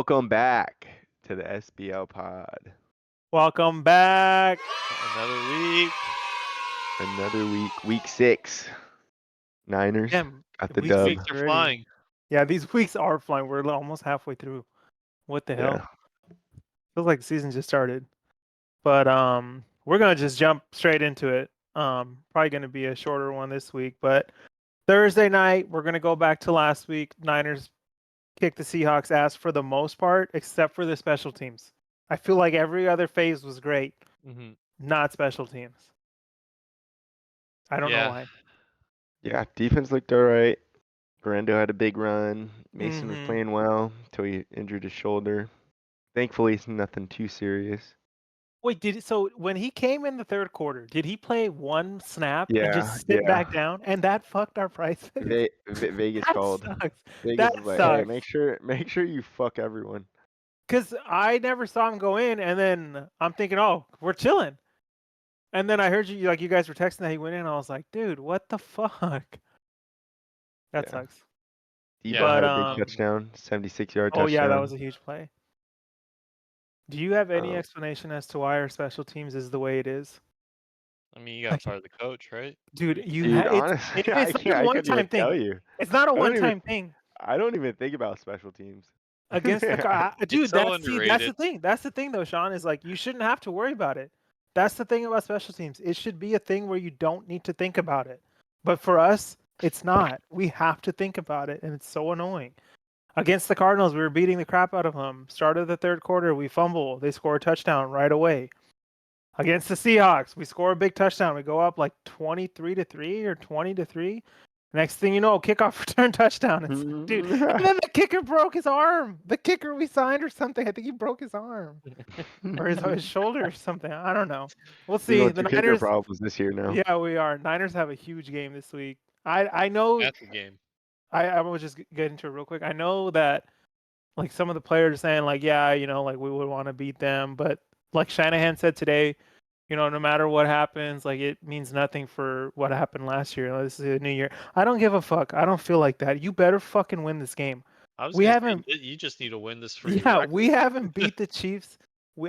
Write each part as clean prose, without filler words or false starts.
Welcome back to the SBL pod. Welcome back. Another week. Another week 6. Niners Damn, got the week dub. six Weeks are already. flying. Yeah, these weeks are flying. We're almost halfway through. What the hell? Yeah. Feels like the season just started. But we're gonna just jump straight into it. Probably gonna be a shorter one this week. But Thursday night, we're gonna go back to last week. Niners kicked the Seahawks ass for the most part, except for the special teams. I feel like every other phase was great, not special teams. I don't know why. Yeah, defense looked all right. Brando had a big run. Mason was Mhm. playing well until he injured his shoulder. Thankfully, it's nothing too serious. Wait, so when he came in the third quarter, did he play one snap and Yeah, just sit back yeah. down? And that fucked our prices? Vegas That called. sucks. Vegas That was like, "Hey, sucks. make sure you fuck everyone." Because I never saw him go in, and then I'm thinking, oh, we're chilling. And then I heard you guys were texting that he went in. I was like, dude, what the fuck? That Yeah. sucks. Debo Yeah. had a big touchdown, 76-yard Oh yeah, touchdown. that was a huge play. Do you have any Um, explanation as to why our special teams is the way it is? I mean, you got to fire the coach, right? Dude, honestly, it's not a I couldn't one-time even tell thing. you. It's not a I don't even one-time thing. I don't even think about special teams. Against the dude, so that's the underrated. thing. That's the thing though, Sean, is like you shouldn't have to worry about it. That's the thing about special teams. It should be a thing where you don't need to think about it. But for us, it's not. We have to think about it, and it's so annoying. Against the Cardinals, we were beating the crap out of them. Start of the third quarter, we fumble. They score a touchdown right away. Against the Seahawks, we score a big touchdown. We go up like 23-3 or 20-3. Next thing you know, kickoff return touchdown. It's like, dude. And then the kicker broke his arm. The kicker we signed or something. I think he broke his arm or his shoulder or something. I don't know. We'll We're see. going The through kicker Niners. problems this year now. Yeah, we are. Niners have a huge game this week. I know. That's the game. I will just get into it real quick. I know that like some of the players are saying like, yeah, like we would want to beat them, but like Shanahan said today, no matter what happens, like it means nothing for what happened last year. This is a new year. I don't give a fuck. I don't feel like that. You better fucking win this game. I was We gonna haven't. say, you just need to win this for your Yeah, record. we haven't beat the Chiefs.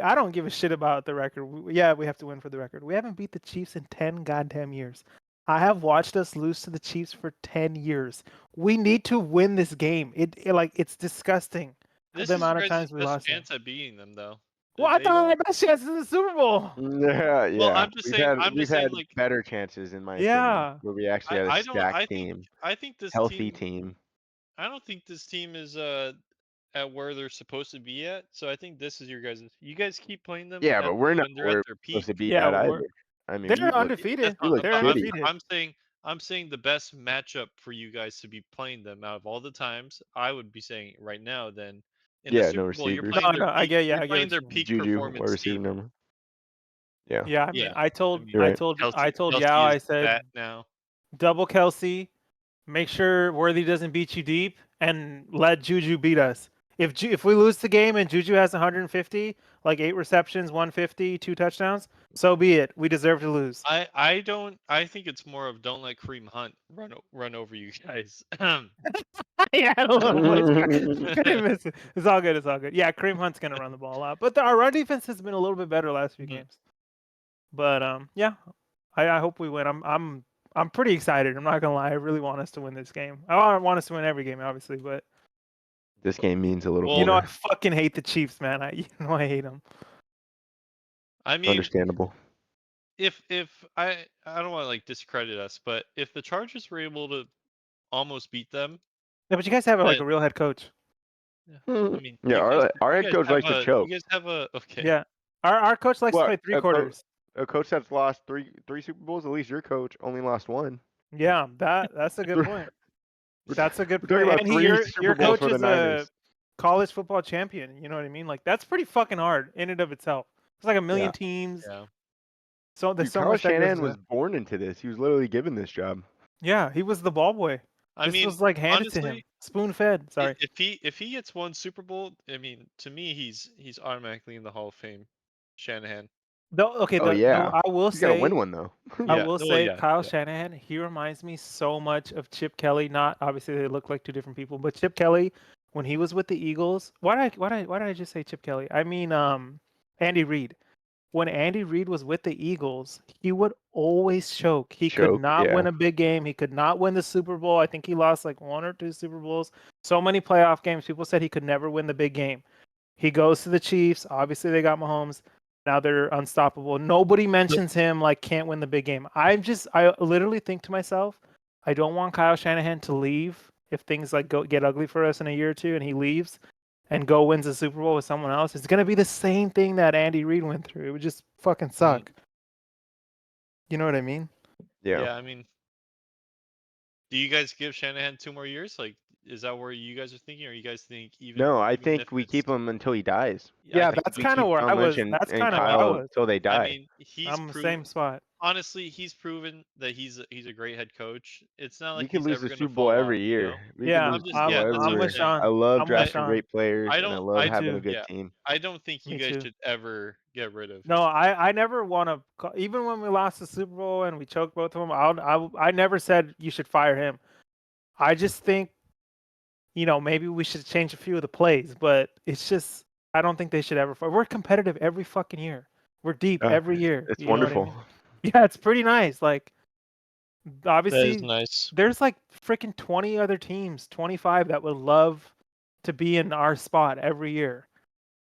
I don't give a shit about the record. We have to win for the record. We haven't beat the Chiefs in 10 goddamn years. I have watched us lose to the Chiefs for 10 years. We need to win this game. It's disgusting. This The is your amount of guys' times we best lost them. chance at beating them, though. Well, I They- thought our best chance is the Super Bowl. Yeah, Well, yeah. I'm just saying. I'm We've just saying, had like, better chances in my opinion, Yeah. where we actually had a I don't. stacked team, I think this healthy team. team. I don't think this team is at where they're supposed to be at. So I think this is your guys'. You guys keep playing them. Yeah, but we're not when they're where at we're their supposed peak. to be Yeah, at either. I mean, they're undefeated. we look They're I'm, shitty. undefeated. I'm saying the best matchup for you guys to be playing them out of all the times. I would be saying right now. Then in the Yeah, no Super Bowl, you're receivers. playing their No, I peak. get. Yeah, You're I get playing what you their mean. peak Juju, wide performance receiver team. number. Yeah. Yeah, I mean, Yeah. I told You're right. y'all. Kelsey I is said fat now. double Kelsey. Make sure Worthy doesn't beat you deep, and let Juju beat us. If we lose the game and Juju has 150, like 8 receptions, 150, 2 touchdowns, so be it. We deserve to lose. I don't. I think it's more of don't let Kareem Hunt run over you guys. Yeah, a little bit. Couldn't miss it. It's all good. It's all good. Yeah, Kareem Hunt's gonna run the ball out, but our run defense has been a little bit better last few games. But yeah, I hope we win. I'm pretty excited. I'm not gonna lie. I really want us to win this game. I want us to win every game, obviously, but This game means a little Well, more. I fucking hate the Chiefs, man. I hate them. I mean, Understandable. if I don't want to like discredit us, but if the Chargers were able to almost beat them, Yeah, but you guys have like a But- real head coach. I mean, Yeah, our head coach likes to choke. You guys have a okay. Yeah, our coach likes to play 3 quarters. A coach that's lost three Super Bowls. At least your coach only lost one. Yeah, that's a good point. That's a good We're talking point. about And three your Super Bowls coach for the is a Niners. college football champion. You know what I mean? Like that's pretty fucking hard in and of itself. It's like a million Yeah. teams. Yeah. So there's Dude, so Kyle much that goes Shanahan into was that. born into this. He was literally given this job. Yeah, he was the ball boy. I This mean, was like handed to him, honestly, spoon fed. Sorry. if he gets one Super Bowl, I mean, to me, he's automatically in the Hall of Fame. Shanahan. Okay, Oh yeah, I will he's gotta say, win one though. I Yeah. will Oh, say, yeah, Kyle yeah. Shanahan. He reminds me so much of Chip Kelly. Not obviously they look like two different people, but Chip Kelly when he was with the Eagles. Why did I just say Chip Kelly? I mean Andy Reid. When Andy Reid was with the Eagles, he would always choke. He could Choke, not yeah. win a big game. He could not win the Super Bowl. I think he lost like 1 or 2 Super Bowls. So many playoff games. People said he could never win the big game. He goes to the Chiefs. Obviously, they got Mahomes. Now they're unstoppable. Nobody mentions him like can't win the big game. I literally think to myself, I don't want Kyle Shanahan to leave if things like get ugly for us in a year or two and he leaves and go wins a Super Bowl with someone else. It's gonna be the same thing that Andy Reid went through. It would just fucking suck. You know what I mean? Yeah. Yeah, I mean, do you guys give Shanahan 2 more years? Like, is that where you guys are thinking, or you guys think No, I even if think we it's keep him until he dies. I Yeah, think that's We kind of keep where I John Lynch was. and, That's and kind of where I Kyle was. until they I die. mean, he's I'm in the proven same spot. honestly, he's proven that he's a great head coach. It's not We like could he's lose ever the gonna Super Bowl fall off, every you year. know? We could Yeah, lose I'm the just Super I'm Bowl yeah, that's what I'm I'm with everywhere. saying. Sean. I love I'm with I drafting Sean. great players, I and I don't love I having a Me good yeah, team. I don't think you Me guys too. should ever get rid of. No, I never want to. Even when we lost the Super Bowl and we choked both of them, I never said you should fire him. I just think maybe we should change a few of the plays, but it's just I don't think they should ever fire. We're competitive every fucking year. We're deep Yeah, every year. it's You know what I wonderful. mean? Yeah, it's pretty nice. Like That is obviously nice. there's like freaking 20 other teams, 25 that would love to be in our spot every year.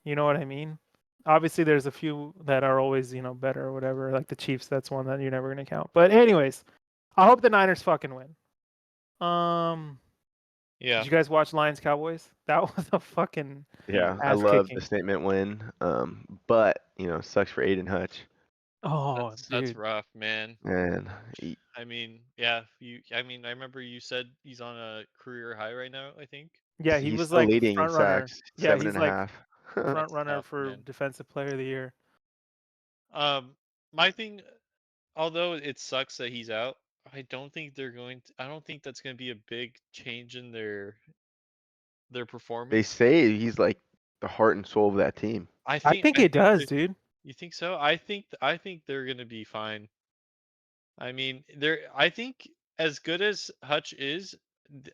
You know what I mean? Obviously there's a few that are always, better or whatever, like the Chiefs, that's one that you're never going to count. But anyways, I hope the Niners fucking win. Did Yeah. you guys watch Lions Cowboys? That was a fucking Yeah, I ass love the kicking. statement win. But sucks for Aiden Hutch. Oh, That's dude. rough, man. And he, I mean, yeah, I mean, I remember you said he's on a career high right now, I think. Yeah, he he's was still like leading in front runner. sacks, Yeah, seven he's and a like half. front That's runner tough, for man. defensive player of the year. My thing, although it sucks that he's out, I don't think that's going to be a big change in their They performance. say he's like the heart and soul of that team. I think I it think does, dude. you think so? I think they're going to be fine. I mean, I think as good as Hutch is,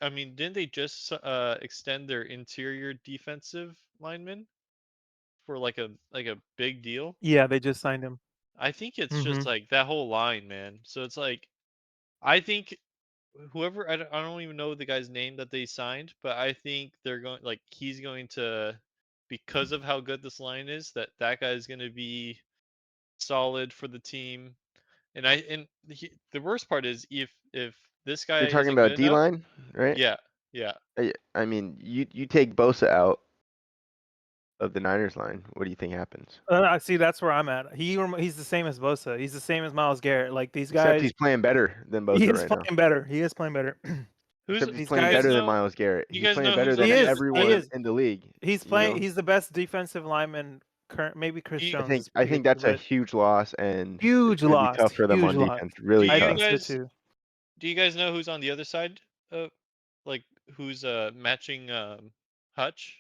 I mean, didn't they just extend their interior defensive lineman for like a big deal? Yeah, they just signed him. I think it's just Mhm. like that whole line, man. So it's like I think whoever I don't even know the guy's name that they signed, but I think they're going like he's going to because of how good this line is that guy is going to be solid for the team. The worst part is if this guy You're talking isn't good about D enough, line, right? yeah, yeah. I mean, you take Bosa out of the Niners line. What do you think happens? I see. That's where I'm at. He's the same as Bosa. He's the same as Miles Garrett. Like these Except guys, he's playing better than he Bosa is right now. playing better. He is playing better. Who's Except he's These do playing you guys guys, better than know? Miles Garrett. Do you He's guys playing know better who's than on he the is. other He everyone is. side? in the league. He's You playing. know, He's the best defensive lineman. Current, maybe Chris Do you, Jones is I pretty think good too, that's a but huge loss, and it's huge going to be loss. tough for them Huge on loss. defense. do Really I you tough. think so guys too. do you guys know who's on the other side? Like who's matching Hutch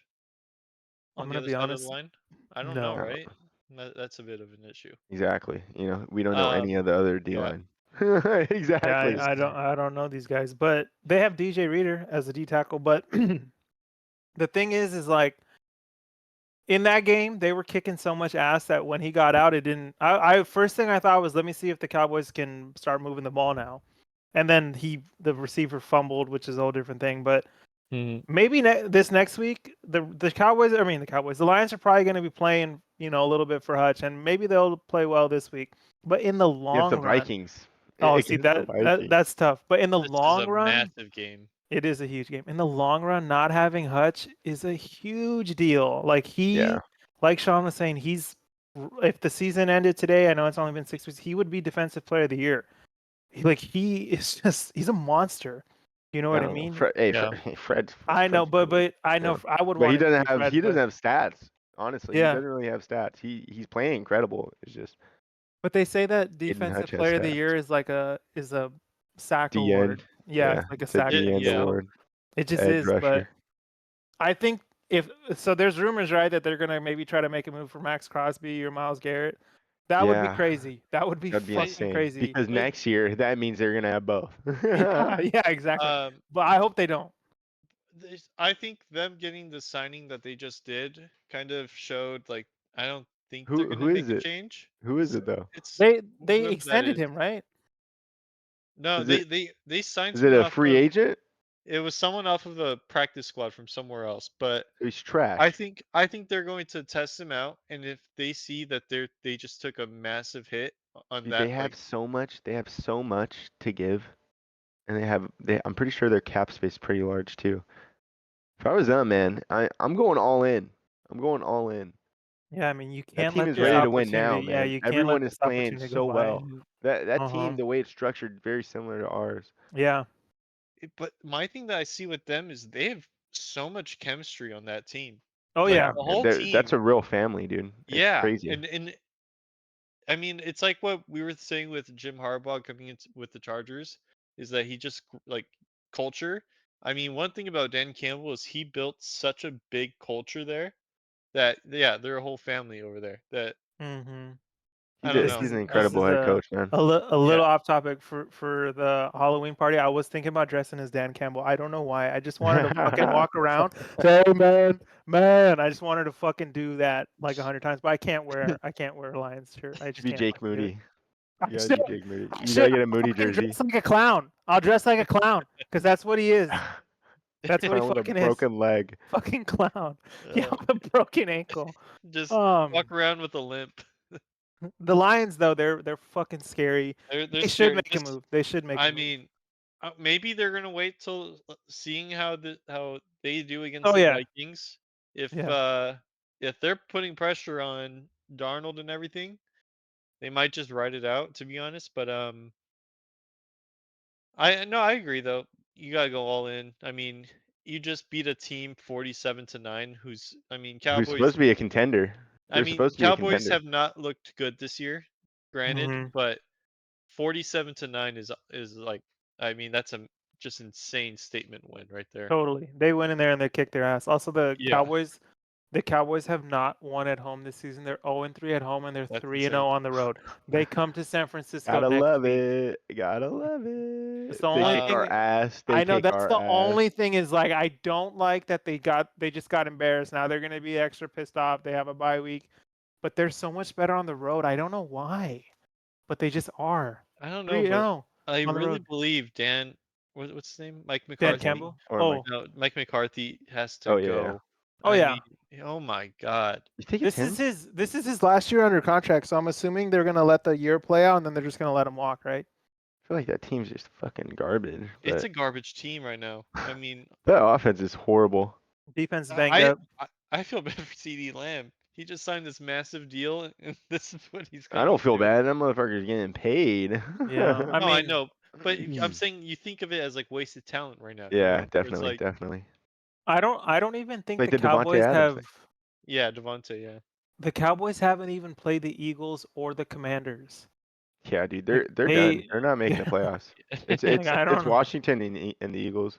I'm on the gonna other be side of the honest. line? I don't know, No, No, right? That's a bit of an issue. exactly. We don't know any Um, of the other D yeah. line. yeah, Exactly. I don't know these guys, but they have DJ Reader as a D tackle. But the thing is like in that game, they were kicking so much ass that when he got out, it didn't. I first thing I thought was, let me see if the Cowboys can start moving the ball now. And then the receiver fumbled, which is a whole different thing. But Mhm. maybe this next week, the Cowboys. I mean, the Cowboys. The Lions are probably going to be playing, a little bit for Hutch, and maybe they'll play well this week. But in the Against the long run, Vikings. oh, see Against the that Vikings. that's tough. But in the This is long a run, massive game. it is a huge game. In the long run, not having Hutch is a huge deal. Yeah. Like Sean was saying, if the season ended today, I know it's only been 6 weeks, he would be defensive player of the year. He is he's a monster. You know I what I don't know. mean? Fred, Yeah. I know, Fred's good. but I know Yeah. I would But want it to be he Fred, doesn't but have stats. Honestly, he yeah. doesn't really have stats. He's playing incredible. It's just But they say that Aiden defensive Hutch has player of the stats. year is a sack DN. award. Yeah, Yeah, it's like a it's a sack It, thing. DN yeah. So award. it just Edge is. But rusher. I think if so, there's rumors, right, that they're gonna maybe try to make a move for Max Crosby or Miles Garrett. That would be Yeah, crazy. That would be that'd be I fucking insane. crazy. Because but next year that means they're gonna have both. Yeah, yeah, exactly. um But I hope they don't. I think them getting the signing that they just did kind of showed like I don't think they're Who gonna is make a it? change. Who is It's it though? it's They whoever that extended is. him, right? No, Is it they signed is it someone a off free of agent? it was someone off of a practice squad from somewhere else, but He's I trash. think I think they're going to test him out, and if they see that they just took a massive hit on Dude, that, like they have so much to give, and I'm pretty sure their cap space is pretty large too. If I was them, man, I'm going all in. I'm going all in. Yeah, I mean, you That can't team let is this ready yeah, to win now, opportunity. Yeah, man. you can't let Everyone is this playing opportunity go so by. well. That Uh-huh. team, the way it's structured, very similar to ours. Yeah. but my thing that I see with them is they have so much chemistry on that team. Oh Like Yeah, yeah. the whole that's team, a real family, dude. It's yeah, crazy. and I mean, it's like what we were saying with Jim Harbaugh coming in with the Chargers, is that he just like culture. I mean, one thing about Dan Campbell is he built such a big culture there that yeah, they're a whole family over there. That Mm-hmm. I don't This know. He's an this incredible is head coach, man. a Yeah, little off topic for the Halloween party. I was thinking about dressing as Dan Campbell. I don't know why. I just wanted to fucking walk around, say, "Hey, man." I just wanted to fucking do that like 100 times, but I can't wear a Lions shirt. I just Be can't Jake fucking do it. Moody. I You gotta should. be Jake Moody. I You gotta should. get a Moody I'll fucking jersey. dress like a clown. I'll dress like a clown because that's what he is. That's what he Clown with a fucking is. broken leg. Fucking clown. Yeah, uh, with a broken ankle. just Um, walk around with a limp. the Lions though, they're fucking scary. They're They should scary. make a Just move. They should make a I move. mean, maybe they're gonna wait till seeing how they do against Oh the yeah, Vikings. yeah. If they're putting pressure on Darnold and everything, they might just ride it out. To be honest, but I no, I agree though. You gotta go all in. I mean, you just beat a team 47-9. Who's I mean, Who's supposed Cowboys. to be a contender? I They're mean, supposed to be a Cowboys contender. have not looked good this year, granted, Hmm. but 47-9 is like I mean that's a just insane statement win right there. Totally. They went in there and they kicked their ass. Also, Yeah, the Cowboys have not won at home this season. They're 0-3 at home and they're that's 3-0 insane. on the road. They come to San Francisco Gotta next love week. it. Gotta love It's it. the They only kick our thing. ass. They I know kick that's our the ass. only thing is like I don't like that they just got embarrassed. Now they're gonna be extra pissed off. They have a bye week, but they're so much better on the road. I don't know why, but they just are. I don't know, but 3-0 I on the really road. believe what's his name? Mike Dan McCarthy. Campbell. Or Mike. Oh, No, Mike McCarthy has to Oh yeah. go. oh I yeah. mean, oh my God. You think it's him? This is his last year under contract. So I'm assuming they're gonna let the year play out and then they're just gonna let him walk, right? I feel like that team's just fucking garbage. It's But a garbage team right now. I mean, that offense is horrible. Defense banged I up. I, I feel bad for CD Lamb. He just signed this massive deal, and this is what he's I going don't feel through. bad. That motherfucker's getting paid. Yeah, I No, I mean, know, but I'm saying you think of it as like wasted talent right now. You Yeah, know, where it's definitely, like, definitely. I don't even think Like the Devontae Adams thing. yeah, Devontae, yeah. the Cowboys haven't even played the Eagles or the Commanders. Yeah, dude, Like they're done. they, They're not making the playoffs. It's like it's I it's don't know. Washington and the Eagles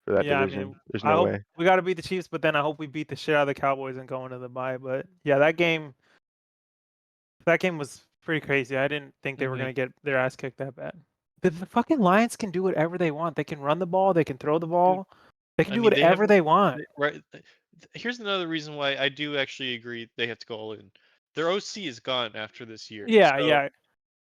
for that Yeah, I division. mean, There's I no hope way. we got to beat the Chiefs, but then I hope we beat the shit out of the Cowboys and go into the bye. But yeah, that game was pretty crazy. I didn't think they were Hmm. gonna get their ass kicked that bad. The fucking Lions can do whatever they want. They can run the ball. They can throw the Dude, ball. They can I do mean, they whatever haven't they want. right. Here's another reason why I do actually agree they have to go all in. Their OC is gone after this year, Yeah, so yeah.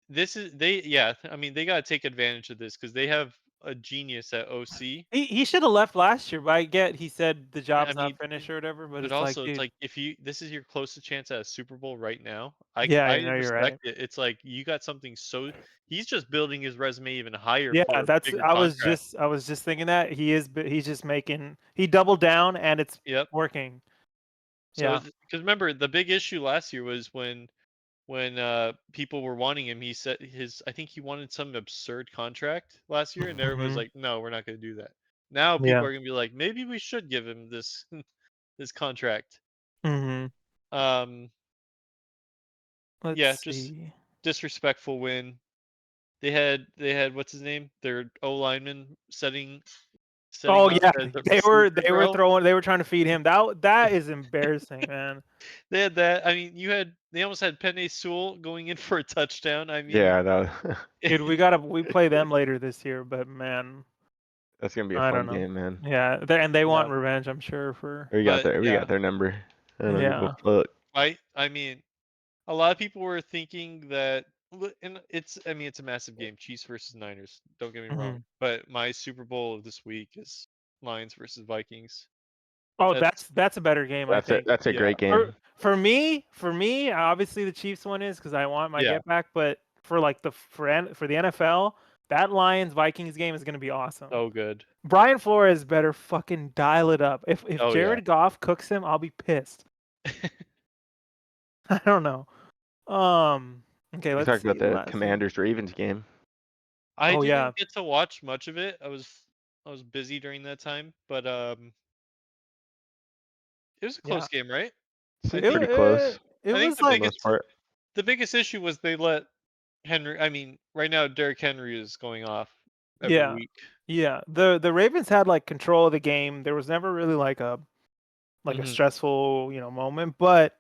this is they. Yeah, I mean, they gotta take advantage of this because they have a genius at OC. He should have left last year, but I get he said the I job's not mean, finished or whatever. But but it's like, also it's dude, like if you this is your closest chance at a Super Bowl right now. yeah, I you know, you're respect right. it. It's like you got something so he's just building his resume even higher Yeah, for a that's bigger contract. I was just thinking that he's just making he doubled down and it's Yep. working. So Yeah. because remember the big issue last year was when people were wanting him, he said his I think he wanted some absurd contract last year, and everybody was Hmm. like, no, we're not going to do that. Now people Yeah. are going to be like, maybe we should give him this this contract. Hmm. Um, Let's yeah, just see. disrespectful win. They had what's his name? Their O lineman setting Oh up yeah, as a sleeper grill. they were trying to feed him. That is embarrassing, man. They had that. I mean, they almost had Penny Sewell going in for a touchdown. I mean, Yeah, that Dude, we play them later this year, but man, That's gonna be a I fun don't know. game, man. Yeah, they Yeah, want revenge, I'm sure. For We got but their we yeah, got their number. I don't give a yeah. fuck. I mean, a lot of people were thinking that, and I mean, it's a massive game, Chiefs versus Niners. Don't get me wrong, Mhm. but my Super Bowl of this week is Lions versus Vikings. Oh, That's that's a better game, I think. That's a yeah, great game. For me, obviously the Chiefs one is because I want my yeah, get back. But for like for the NFL, that Lions Vikings game is gonna be awesome. so good. Brian Flores better fucking dial it up. If Oh yeah. Jared Goff cooks him, I'll be pissed. I don't know. Okay, We let's talked about see. the Last week. Commanders Ravens game. I Oh yeah, didn't get to watch much of it. I was busy during that time, but it was a yeah. close game, right? I Seemed It think pretty close it I think was the for the like most part. biggest issue was they let Henry. I mean, right now Derrick Henry is going off every yeah, week. yeah. The Ravens had like control of the game. There was never really like a Hmm. stressful moment, but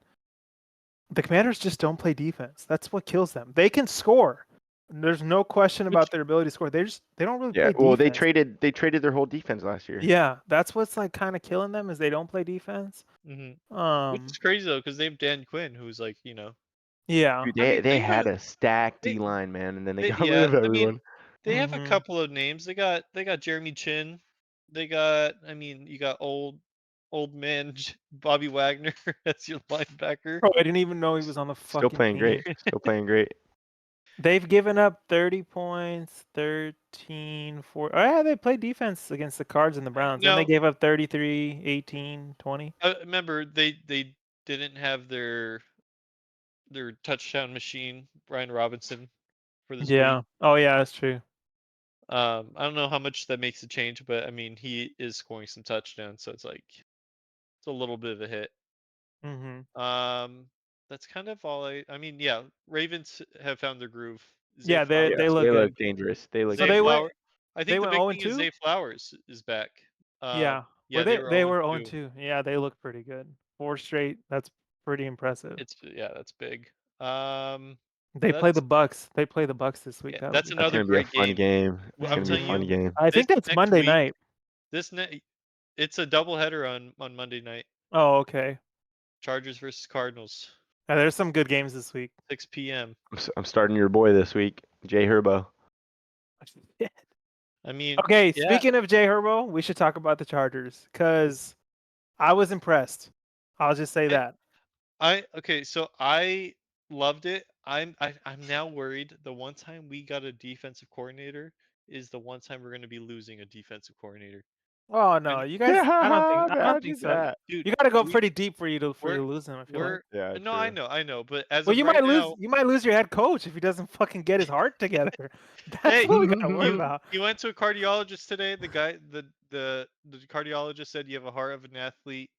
the Commanders just don't play defense. That's what kills them. They can score. There's no question Which about their ability to score. They don't really Yeah. play Well, defense. they traded their whole defense last year. Yeah, that's what's like kind of killing them is they don't play defense. hmm Which is Um, crazy though, because they have Dan Quinn, who's like, yeah. Dude, I mean, they they got had a stacked they D line, man, and then they they got rid yeah. of I mean, everyone. they have a Hmm. couple of names. They got Jeremy Chin. They got. I mean, you got old man Bobby Wagner as your linebacker. Bro, I didn't even know he was on the Still fucking playing great. team. Still playing great. They've given up 30 points, 13, 4. Oh, yeah, they played defense against the Cards and the Browns. Then they No, gave up 33, 18, 20. remember they didn't have their touchdown machine, Brian Robinson, for this week. Yeah. Oh, yeah, that's true. I don't know how much that makes a change, but I mean he is scoring some touchdowns, so it's like it's a little bit of a hit. Hmm. Um, that's kind of all I mean, yeah, Ravens have found their groove. Zay Yeah, they Yes, Flowers, look they look good. dangerous. They look So Zay they dangerous. went Flower. I they think the went big 0 and thing is 2? Zay Flowers is back. Yeah. Yeah, they were They 0 and were 0 and 2. 2. Yeah, they look pretty good. Four straight. That's pretty impressive. It's yeah, that's big. Um, They play the that's Bucks. They play the Bucks this week. yeah, That'll that's be That's another fun. gonna be a great fun game. game. It's I'm gonna be a telling fun Hmm. you, game. I this think that's next Monday week, night. this ne- it's a doubleheader on Monday night. Oh, okay. Chargers versus Cardinals, Yeah, there's some good games this week. 6 p.m. I'm starting your boy this week, Jay Herbo. I mean, Okay, yeah, speaking of Jay Herbo, we should talk about the Chargers because I was impressed. I'll just say I, that. okay, so I loved it. I'm now worried. The one time we got a defensive coordinator is the one time we're going to be losing a defensive coordinator. Oh I no, know, you guys! Yeah, I don't how'd think you so. that? dude. You got to go We pretty deep for you we're to lose him. I feel like. we're Yeah, no, true. I know, but as Well, of right now, you might lose your head coach if he doesn't fucking get his heart together. That's hey, what we gotta worry he about. he went to a cardiologist today. The guy, the cardiologist said you have a heart of an athlete,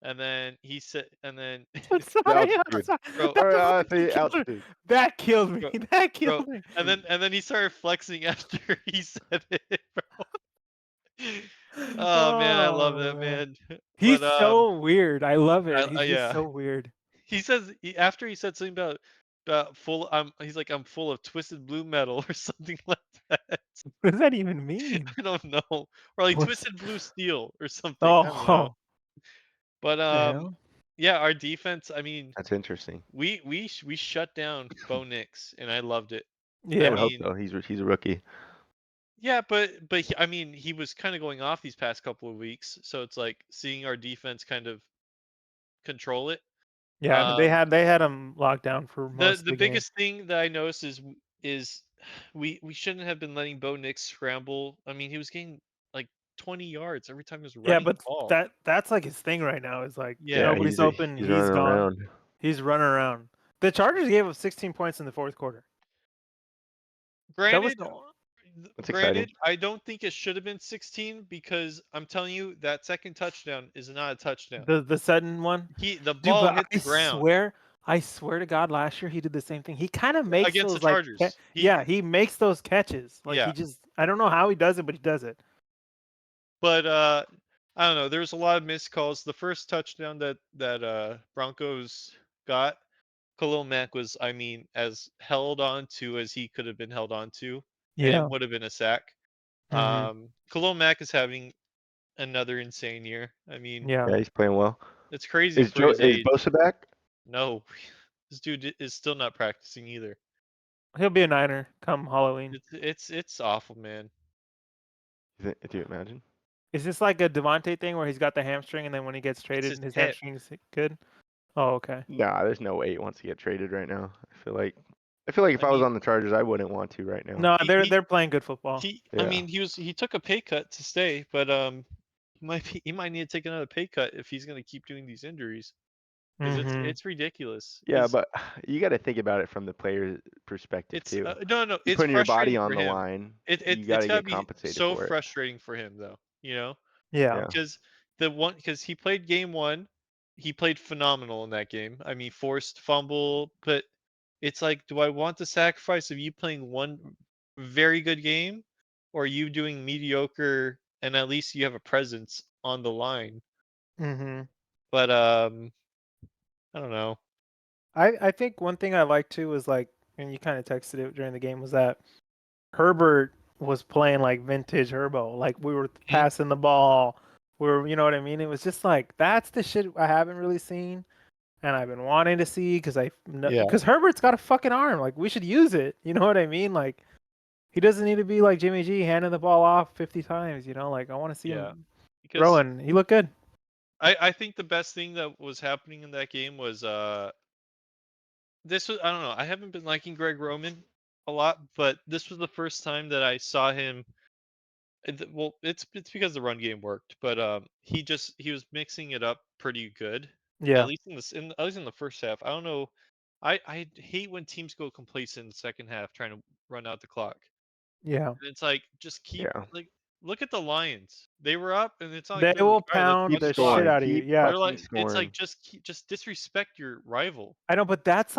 and then he said, and then, I'm The sorry, I'm altitude. sorry. bro, That Or fucking the killed me. altitude. That killed me. bro, That bro, killed me. and then he started flexing after he said it, bro. Oh man, I love Oh that man, man. he's But so weird. I love it. He's just yeah, so weird. he says after he said something about full. He's like I'm full of twisted blue metal or something like that. What does that even mean? I don't know, or like What's twisted blue steel or something. I don't know. oh But the hell? yeah, our defense. I mean, That's interesting. we shut down Bo Nix, and I loved it. I I would Yeah, hope mean, so. He's a rookie. yeah, but I mean, he was kind of going off these past couple of weeks, so it's like seeing our defense kind of control it. yeah. Um, They had him locked down for most of the the game. biggest thing that I noticed is we shouldn't have been letting Bo Nix scramble. I mean, he was getting like 20 yards every time he was Yeah, running the but ball. that's like his thing right now. Is like Yeah, Yeah, nobody's open. he's He's running gone. around. He's running around. The Chargers gave up 16 points in the fourth quarter. That was granted, the That's exciting. granted, I don't think it should have been 16 because I'm telling you that second touchdown is not a touchdown. the sudden one. The Dude, ball but hit the ground I swear to God, last year he did the same thing. He kind of makes against the those like, Chargers. yeah, he makes those catches. Like he Yeah, just, I don't know how he does it, but he does it. but I don't know. There's a lot of missed calls. The first touchdown that Broncos got, Khalil Mack was, I mean, as held on to as he could have been held on to, and it Yeah. would have been a sack. Khalil Mack is having another insane year. I mean, Yeah. Yeah, he's playing well. it's crazy for his Is age. Bosa back? No, this dude is still not practicing either. He'll be a Niner come Halloween. It's awful, man. Do you imagine? Is this like a Devontae thing where he's got the hamstring and then when he gets It's traded his and his hip. hamstring is good? Oh, okay. Nah, there's no way he wants to get traded right now. I feel like if I I was mean, on the Chargers, I wouldn't want to right now. No, he he they're playing good football. I Yeah. mean, he took a pay cut to stay, but he might need to take another pay cut if he's gonna keep doing these injuries because Mm-hmm. it's ridiculous. Yeah, but you got to think about it from the player's perspective It's too. no, You're it's putting your body frustrating on for the him. line. It You got it's to gotta get be compensated so for it. frustrating for him though, you know, Yeah. Yeah. because because he played game one, he played phenomenal in that game. I mean, forced fumble, but it's like, do I want the sacrifice of you playing one very good game, or you doing mediocre and at least you have a presence on the line? Mm-hmm. But I don't know. I think one thing I liked too was like, and you kind of texted it during the game, was that Herbert was playing like vintage Herbo. Like we were Mhm. passing the ball. We were, you know what I mean? It was just like that's the shit I haven't really seen and I've been wanting to see Yeah, because Herbert's got a fucking arm. Like we should use it. You know what I mean? Like he doesn't need to be like Jimmy G handing the ball off 50 times, you know? Like I want to see yeah. him Because throwing. He looked good. I think the best thing that was happening in that game was this was, I don't know. I haven't been liking Greg Roman a lot, but this was the first time that I saw him. Well, it's because the run game worked, but he was mixing it up pretty good. At Yeah. least at least in the first half. I don't know. I hate when teams go complacent in the second half trying to run out the clock. Yeah. And it's like just keep Yeah. like look at the Lions. They were up, and it's not like They they're like, will all right, let's pound Keep run the the clock. shit scoring. out of you. Keep Yeah. They're fucking like, it's scoring. like just disrespect your rival. I know, but that's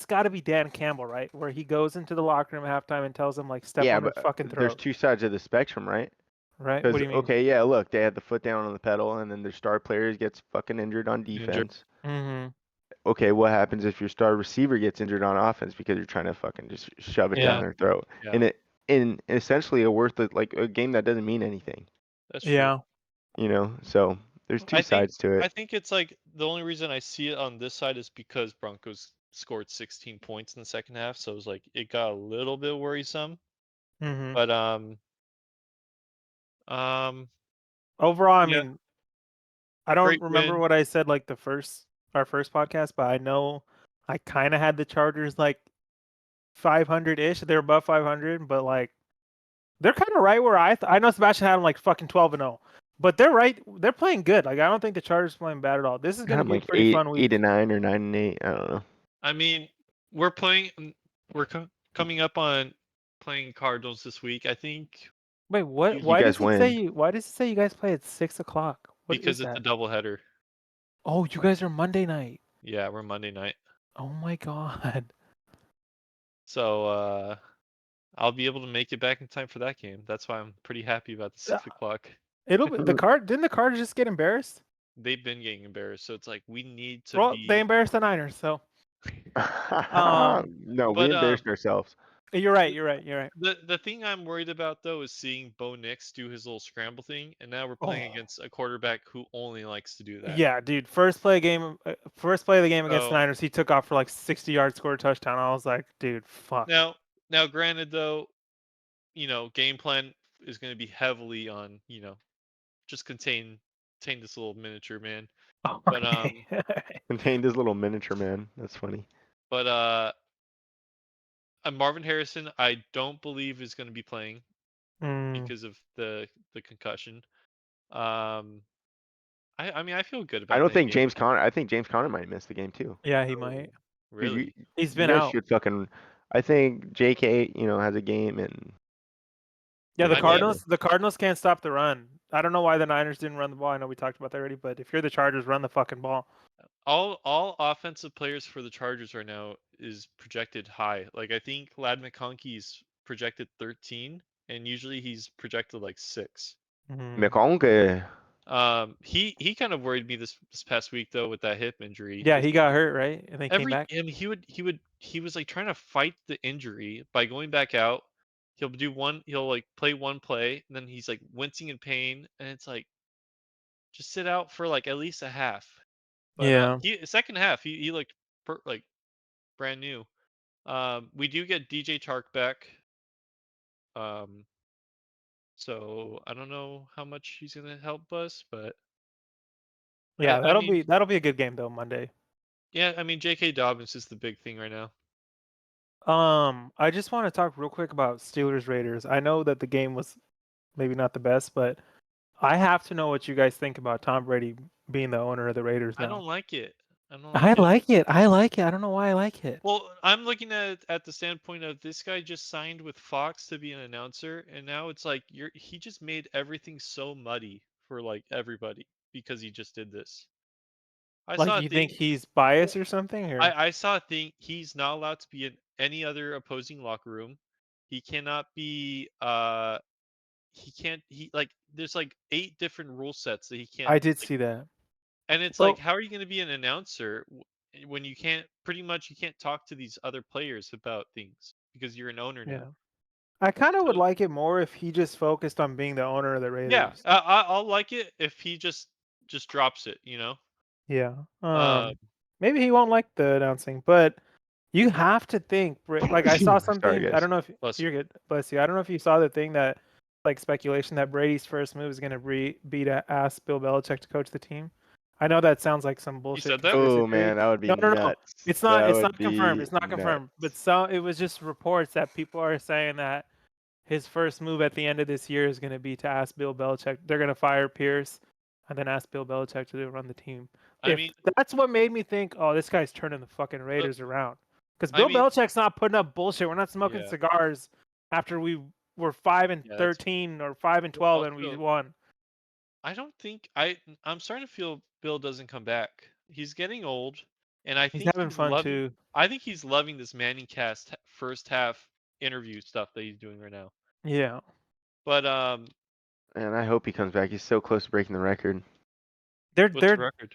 got to be Dan Campbell, right? Where he goes into the locker room at halftime and tells them like step Yeah, on their but fucking there's throat, two sides of the spectrum, right? right? What Because do you mean? okay, yeah, look, they had the foot down on the pedal, and then their star players gets fucking injured on Injured. defense. Mm-hmm. Okay, what happens if your star receiver gets injured on offense because you're trying to fucking just shove it down Yeah, their throat? yeah, And in essentially like a game that doesn't mean anything, that's true. Yeah. So there's two I think sides to I it. think it's like the only reason I see it on this side is because Broncos scored 16 points in the second half, so it was like it got a little bit worrisome. Mm-hmm. But um Overall, I yeah, mean, I don't great remember win. what I said like our first podcast, but I know I kind of had the Chargers like 500-ish. They're above 500, but like they're kind of right where I know Sebastian had them like fucking 12-0, but they're right. They're playing good. Like I don't think the Chargers playing bad at all. This is I gonna had 'em be a like pretty fun eight week. and nine or 9-8. I don't know. I mean, we're playing we're coming up on playing Cardinals this week. I think Wait, what? You guys win. Why does it say you guys play at 6 o'clock? What because is it's a that? doubleheader. Oh, you guys are Monday night. Yeah, we're Monday night. Oh my god. So I'll be able to make it back in time for that game. That's why I'm pretty happy about the Uh, 6 o'clock. It'll be the card. Didn't the Cards just get embarrassed? They've been getting embarrassed, so it's like we need to Well, they be. embarrassed the Niners, so um, No, we But embarrassed ourselves. you're right. the You're right. You're right. the thing I'm worried about though is seeing Bo Nix do his little scramble thing, and now we're playing Oh, against a quarterback who only likes to do that. yeah, dude. First play of the game against the So Niners, he took off for like 60 yards, scored a touchdown. I was like, dude, fuck. now, granted though, game plan is going to be heavily on just contain this little miniature man. But Okay. Contained his little miniature man. That's funny. but Marvin Harrison, I don't believe is going to be playing Mm, because of the concussion. Um, I mean I feel good I about don't that think game. James Conner. I think James Conner might miss the game too. yeah, he Oh, might. Dude, really? He's you been guys out. should fucking. I think J.K. has a game and Yeah, they the I play mean, better. Cardinals can't stop the run. I don't know why the Niners didn't run the ball. I know we talked about that already, but if you're the Chargers, run the fucking ball. all offensive players for the Chargers right now is projected high. Like I think Lad McConkey's projected 13, and usually he's projected like 6. Mm. McConkey. He kind of worried me this past week though with that hip injury Yeah, because he got hurt, right? And then came every back. I mean he was like trying to fight the injury by going back out. He'll like play one play, and then he's like wincing in pain, and it's like just sit out for like at least a half. But Yeah. he second half he looked like brand new. We do get DJ Chark back. Um, so I don't know how much he's gonna help us, but Yeah, I mean, that'll be a good game though Monday. yeah, I mean J.K. Dobbins is the big thing right now. I just want to talk real quick about Steelers Raiders. I know that the game was maybe not the best, but I have to know what you guys think about Tom Brady being the owner of the Raiders I now. don't like it. I don't I like it. like it. I like it. I don't know why I like it. Well, I'm looking at it at the standpoint of this guy just signed with Fox to be an announcer, and now it's like he just made everything so muddy for like everybody because he just did this. I Like saw a you think thing. he's Well, biased or something or I saw a thing. He's not allowed to be in any other opposing locker room. He cannot be. He can't. He like. There's like 8 different rule sets that he can't I did like. see that. And it's like, Well, how are you going to be an announcer when you can't pretty much you can't talk to these other players about things because you're an owner yeah. now. I kind of would So like it more if he just focused on being the owner of the yeah, Raiders. I'll like it if he just drops it. Yeah. Uh, Maybe he won't like the announcing, but you have to think, like I saw Sorry, something, I guys. don't know if plus you're good, bless you. I don't know if you saw the thing that like speculation that Brady's first move is going to be to ask Bill Belichick to coach the team. I know that sounds like some he bullshit said that. Oh conspiracy theory. man, that would be No, no, no. nuts. That It's would not confirmed. be It's not nuts. confirmed. But it was just reports that people are saying that his first move at the end of this year is going to be to ask Bill Belichick. They're going to fire Pierce and then ask Bill Belichick to run the team. I If mean, that's what made me think, oh, this guy's turning the fucking uh, Raiders around. Because I Bill mean, Belichick's not putting up bullshit. We're not smoking yeah, cigars after we were 5 and yeah. That's 13 or 5 and well, 12 and we also. won. I don't think I'm starting to feel Bill doesn't come back. He's getting old, and He's having fun too. I think he's loving this Manning cast first half interview stuff that he's doing right now. Yeah. But And I hope he comes back. He's so close to breaking the record. what's the They're record?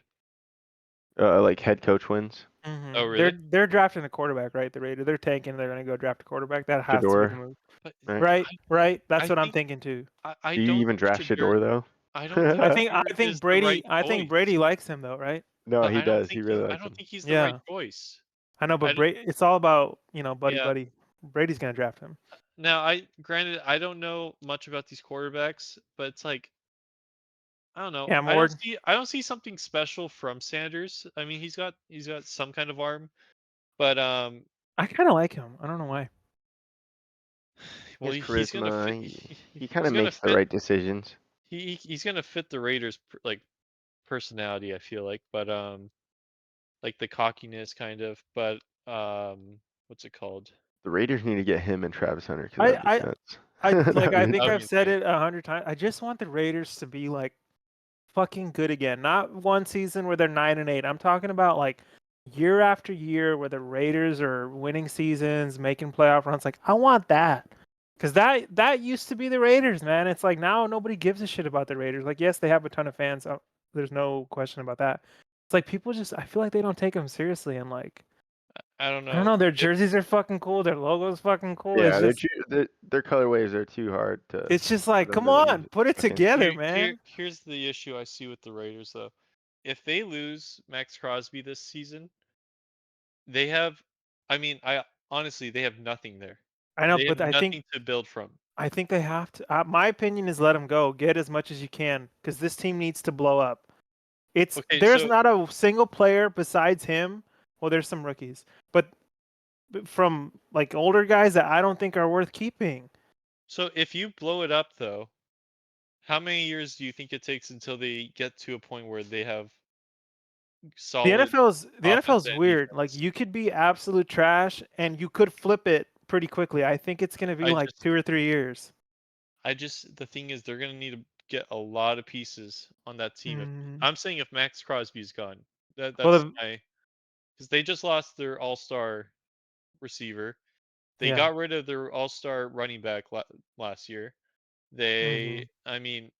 Like head coach wins. Oh, mhm. really? They're drafting a quarterback, right? The Raiders. They're tanking. They're going to go draft a quarterback. That has to be the Shador, move. But right? Right? Right? That's I what I'm think thinking too. I Do you don't even think draft Shador though? I don't think I Shador think is the right I think choice. Brady likes him though, right? No, But he does. He really I likes don't him. think he's the right Yeah. choice. I know, I but don't, It's all about, buddy yeah. buddy. Brady's gonna draft him. Now I granted I don't know much about these quarterbacks, but it's like I don't know. Cam Ward. I don't see something special from Sanders. I mean, he's got some kind of arm, but I kind of like him. I don't know why. He well, has he's gonna fit. charisma. He kind He's of gonna makes the fit. right decisions. He's gonna fit the Raiders like personality. I feel like the cockiness kind of, but what's it called? The Raiders need to get him and Travis Hunter because I that'd be I nuts. like That'd I be That think would nuts. be I've said insane. it 100 times. I just want the Raiders to be like fucking good again. Not one season where they're 9-8. I'm talking about like year after year where the Raiders are winning seasons, making playoff runs. Like I want that. Cause that used to be the Raiders, man. It's like now nobody gives a shit about the Raiders. Like yes, they have a ton of fans. There's no question about that. It's like people just I feel like they don't take them seriously and like I don't I don't know. know. Their It, jerseys are fucking cool. Their logo's fucking cool. Yeah, their colorways are too hard It's just for like, them come to be on, put it fucking. together, man. here's the issue I see with the Raiders though. If they lose Max Crosby this season, they have. I mean, I honestly they have nothing there. I know, They have but nothing to build from. I think they have to. My opinion is let him go. Get as much as you can because this team needs to blow up. Okay, There's not a single player besides him. Well, there's some rookies, but from like older guys that I don't think are worth keeping. so if you blow it up though, how many years do you think it takes until they get to a point where they have solid The offense NFL's and weird. Like defense? you could be absolute trash and you could flip it pretty quickly. I think it's gonna be I like just 2 or 3 years. the thing is they're gonna need to get a lot of pieces on that team. If Mm. I'm saying if Max Crosby's gone, Well, that's my because they just lost their all-star receiver. They yeah. got rid of their all-star running back last year. Hmm. I mean,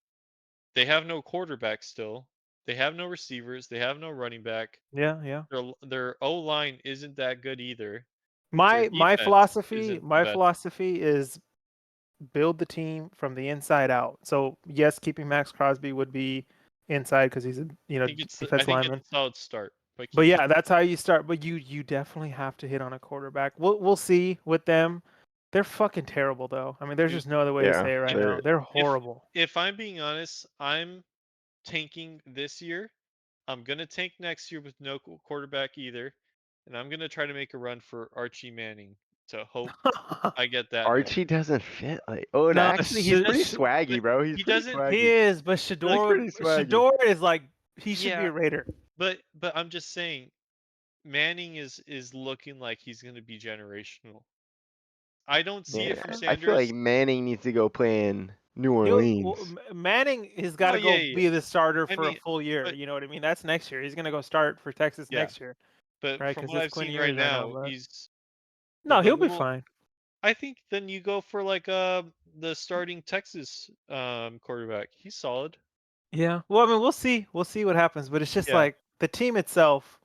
they have no quarterback still. They have no receivers. They have no running back. Yeah, yeah. Their O line isn't that good either. Their My defense isn't the my best. philosophy is build the team from the inside out. So yes, keeping Max Crosby would be inside because he's a I defense think it's lineman. a solid start by But keeping. yeah, that's how you start. But you definitely have to hit on a quarterback. We'll see with them. They're fucking terrible though. I mean, there's Dude, just no other way to Yeah, say it right if now. they're They're if horrible. if I'm being honest, I'm tanking this year. I'm gonna tank next year with no quarterback either, and I'm gonna try to make a run for Archie Manning to hope I get that guy. Archie doesn't fit like. Oh, no, No, actually, He he's does, pretty but swaggy, bro. He's he pretty doesn't. he swaggy. is, but He's Like, pretty swaggy. Shador is like he should be yeah, a Raider. but I'm just saying, Manning is looking like he's gonna be generational. I don't see it Man, from I feel like Sanders. Manning needs to go play in New Orleans. Manning has got No, to yeah, go yeah. be the starter I for a mean, full year. but You know what I mean? That's next year. He's gonna go start for Texas yeah, next year, but right? from Because what it's I've Quinn seen right Ewers right now. now, But he's no, he'll be well. fine. I think then you go for like the starting Texas quarterback. He's solid. Yeah. Well, I mean, we'll see. We'll see what happens. But it's just Yeah. like the team itself.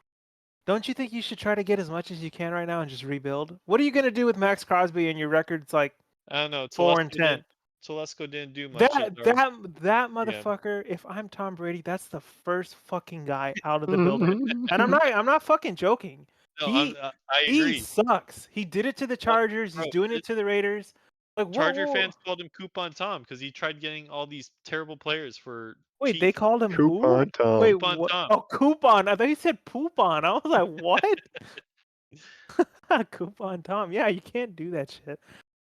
Don't you think you should try to get as much as you can right now and just rebuild? What are you gonna do with Max Crosby and your record's like I don't know. 4-10? Telesco didn't do much at That our that that GM. motherfucker. If I'm Tom Brady, that's the first fucking guy out of the building. And I'm not fucking joking. No, He I he agree. sucks. He did it to the Oh, Chargers. He's bro, doing it to the Raiders. Like what? Charger fans called him Coupon Tom because he tried getting all these terrible players for Wait, they cheap. called him who? Coupon Wait, Tom. Coupon what? Tom. Oh, coupon. I thought you said poupon. I was like, what? Coupon Tom. Yeah, you can't do that shit.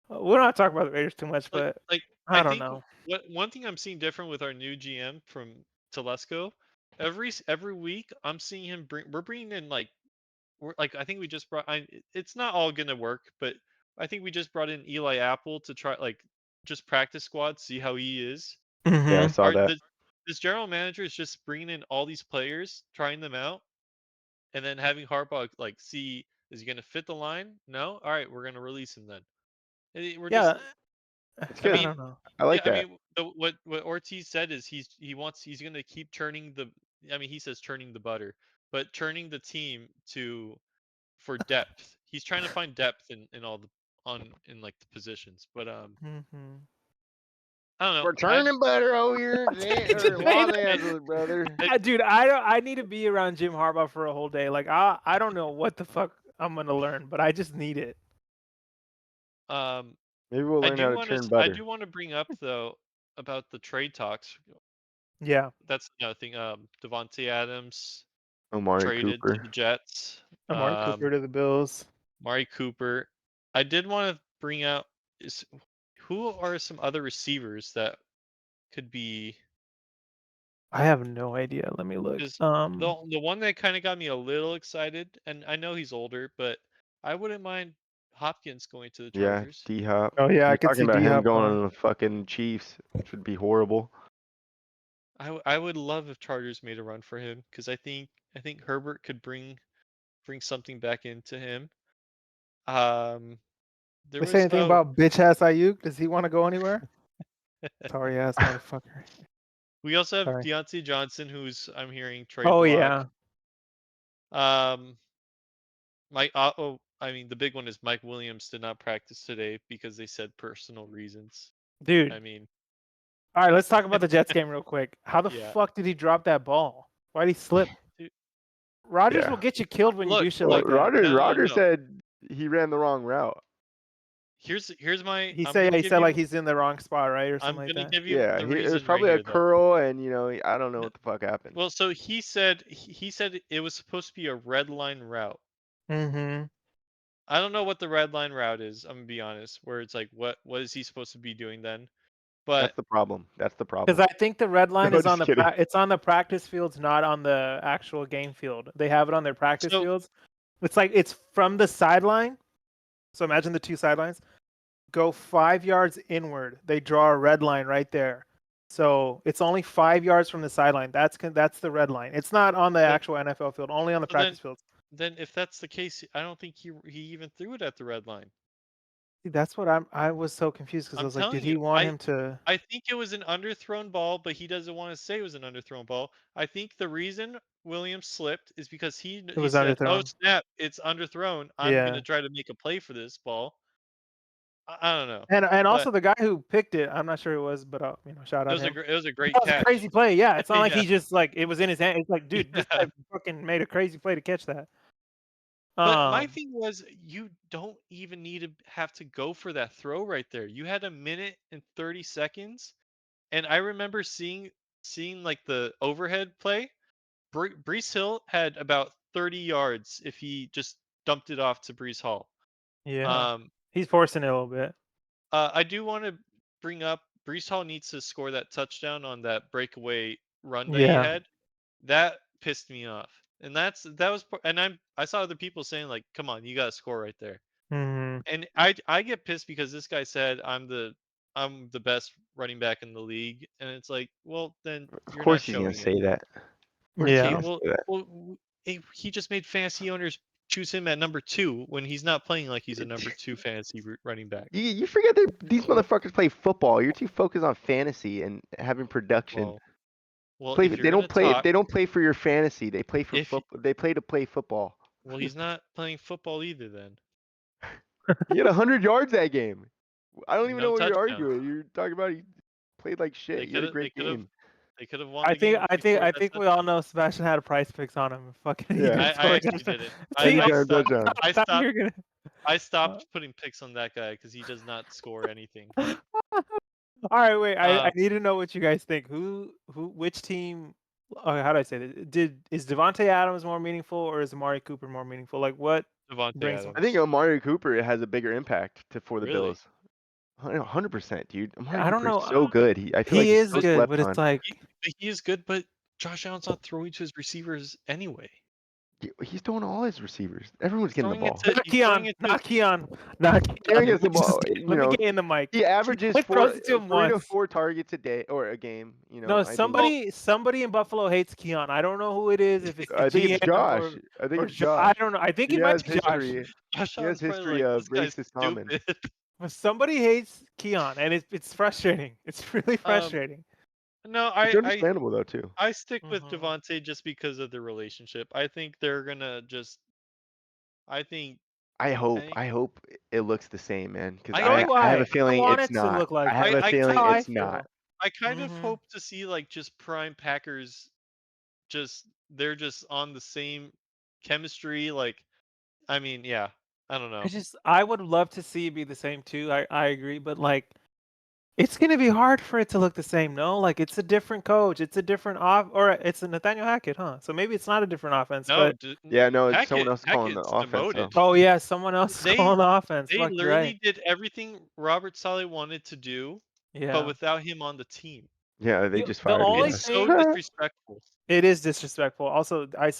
We're not talking about the Raiders too much, but Like I I don't think know. what one thing I'm seeing different with our new GM from Telesco, every week I'm seeing him we're bringing in like I think we just brought it's not all gonna work, but I think we just brought in Eli Apple to try like just practice squad, see how he is. Yeah, I Mm-hmm. saw that. This general manager is just bringing in all these players, trying them out, and then having Harbaugh like see is he gonna fit the line? No, all right, we're gonna release him then. We're just Yeah, It's I I good. mean, don't know. I yeah, like I that. mean, what Ortiz said is he's going to keep churning the. I mean, he says churning the butter, but churning the team to for depth. He's trying to find depth in all the in like the positions. But Mm-hmm. I don't know. We're turning butter over here in He just made Los that. Angeles, brother. Dude, I need to be around Jim Harbaugh for a whole day. Like I don't know what the fuck I'm gonna learn, but I just need it. um, Maybe we'll learn how to turn I butter. do want to bring up though about the trade talks. Yeah, That's another thing. Devontae Adams Omari traded to Cooper. the Jets. Amari Cooper Um, to the Bills. Mari Cooper. I did want to bring out is who are some other receivers that could be I have no idea. Let me look. because the one that kind of got me a little excited, and I know he's older, but I wouldn't mind Hopkins going to the Yeah, Chargers. D Hop. Oh yeah, I They're could talking see about D him Hop going going. on the fucking Chiefs, which would be horrible. I would love if Chargers made a run for him because I think Herbert could bring something back into him. Um, there They say was anything about bitch ass Ayuk? Does he want to go anywhere? Sorry ass motherfucker. we also have Sorry. Deontay Johnson, who's I'm hearing trade Oh block. yeah, Um, I mean, the big one is Mike Williams did not practice today because they said personal reasons. dude. I mean, All right, let's talk about the Jets game real quick. How the yeah. fuck did he drop that ball? Why'd he slip? Dude, Rogers will Yeah. get you killed when you look, do shit Well, like that. Rogers no. said he ran the wrong route. Here's my. He said he said like he's in the wrong spot, right, or something I'm like gonna that. give you Yeah, the it was reason right probably a here though. curl, and I don't know No, what the fuck happened. well, so he said it was supposed to be a red line route. Mm-hmm. I don't know what the red line route is. I'm gonna be honest. Where it's like, what is he supposed to be doing then? But That's the problem. That's the Because problem. I think the red line No, is on just the kidding. it's on the practice fields, not on the actual game field. They have it on their practice so fields. It's like it's from the sideline. So imagine the two sidelines. Go 5 yards inward. They draw a red line right there. So it's only 5 yards from the sideline. That's the red line. It's not on the so, actual NFL field. Only on the so then practice fields. then if that's the case, I don't think he even threw it at the red line. See, that's what I was so confused because I I'm was like, did telling he you, want him to? I think it was an underthrown ball, but he doesn't want to say it was an underthrown ball. I think the reason Williams slipped is because It he was said, "Oh underthrown. snap, it's underthrown. I'm Yeah. gonna try to make a play for this ball." I don't know, And but also the guy who picked it, I'm not sure who it was, but shout out him. it was a great That was a catch. crazy play. Yeah, it's not like Yeah, he just like it was in his hand. It's like, dude, this yeah. guy fucking made a crazy play to catch that. But my Um, thing was, you don't even need to have to go for that throw right there. You had 1 minute and 30 seconds, and I remember seeing like the overhead play. Brees Hill had about 30 yards if he just dumped it off to Brees Hall. yeah, Um, he's forcing it a little bit. I do want to bring up Brees Hall needs to score that touchdown on that breakaway run that he Yeah. had. That pissed me off, and that was and I saw other people saying like, "Come on, you got to score right there." Hmm. And I get pissed because this guy said I'm the best running back in the league, and it's like, well, then Of you're not course he's gonna showing it. say that. Of course he's Okay, Yeah. gonna say that. he just made fantasy owners choose him at number 2 when he's not playing like he's a number 2 fantasy running back. You forget that these motherfuckers play football. You're too focused on fantasy and having production. Well, well, Play. if you're They don't gonna play. talk, They don't play for your fantasy. They play for if football. They play to play football. well, he's not playing football either. Then He had 100 yards that game. I don't even no know what you're touchdown. arguing. You're talking about he played like shit. They He had could a have. great game. They could have won the game if he scored I that think we all touchdown. know Sebastian had a price picks on him. Fucking he Yeah. didn't I score a actually touchdown. didn't. See, Anytime touchdown. I thought you stopped. were gonna. I Uh, stopped putting picks on that guy because he does not score anything. all right, wait. I Uh, need to know what you guys think. Which team? How do I say this? Is Devonte Adams more meaningful or is Amari Cooper more meaningful? Like what Devontae brings? I think Adams. Amari Cooper has a bigger impact for the Really? Bills. 100%, dude. Amari I don't Cooper is know. so good. I feel like He he's is so But good, slept but it's on. like he is good, but Josh Allen's not throwing to his receivers anyway. He's throwing all his receivers. Everyone's getting the ball. not He's throwing Keon, it to not Keon, not Aaron Keon. gets the ball. Let me get in the mic. He He averages only throws it to him 3 to once. 4 targets a day or a game. No, I think well, somebody in Buffalo hates Keon. I don't know who it is. If it's the I think it's GM Josh. I think it's I Josh. don't know. I think He it might has be Josh. history. Josh He has Allen's probably history like, of this guy's racist comments. stupid. But somebody hates Keon, and it's frustrating. It's really um, frustrating. no, It's understandable though too. I stick with Hmm. Devontae just because of the relationship. I think they're gonna just. I think. I I hope. think. I hope it looks the same, man. Because I So I do I have a I. I feeling want it's it to not. look like I have that. a I That's feeling how kind I it's of not. feel. I kind of Hmm. hope to see like just prime Packers. They're just on the same chemistry. Like, I mean, yeah. I don't know. I would love to see it be the same too. I agree, but like it's gonna be hard for it to look the same, no? Like it's a different coach, it's a different or it's a Nathaniel Hackett, huh? So maybe it's not a different offense, No, but Yeah, no, it's someone else calling the Hackett's offense though. demoted. oh yeah, someone else is They calling the offense. they Fuck, you're right. literally did everything Robert Saleh wanted to do, but Yeah. without him on the team. Yeah, they just The fired the only It's guy. so thing disrespectful. it is disrespectful. Also, I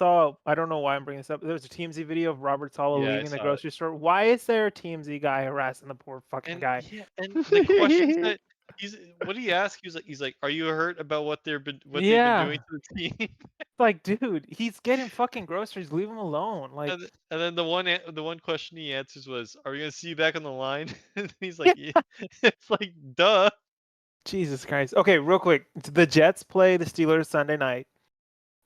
don't know why I'm bringing this up. There was a TMZ video of Robert Saleh Yeah, I leaving the saw it. grocery store. Why is there a TMZ guy harassing the poor fucking And guy? yeah, and the questions that he's what did he ask? He's like, "Are you hurt about what they've been doing Yeah. to the team?" Like, dude, he's getting fucking groceries. Leave him alone. Like, And then the one question he answers was, "Are we gonna see you back on the line?" And he's yeah. like, "Yeah." It's like, duh. Jesus Christ. Okay, real quick. The Jets play the Steelers Sunday night.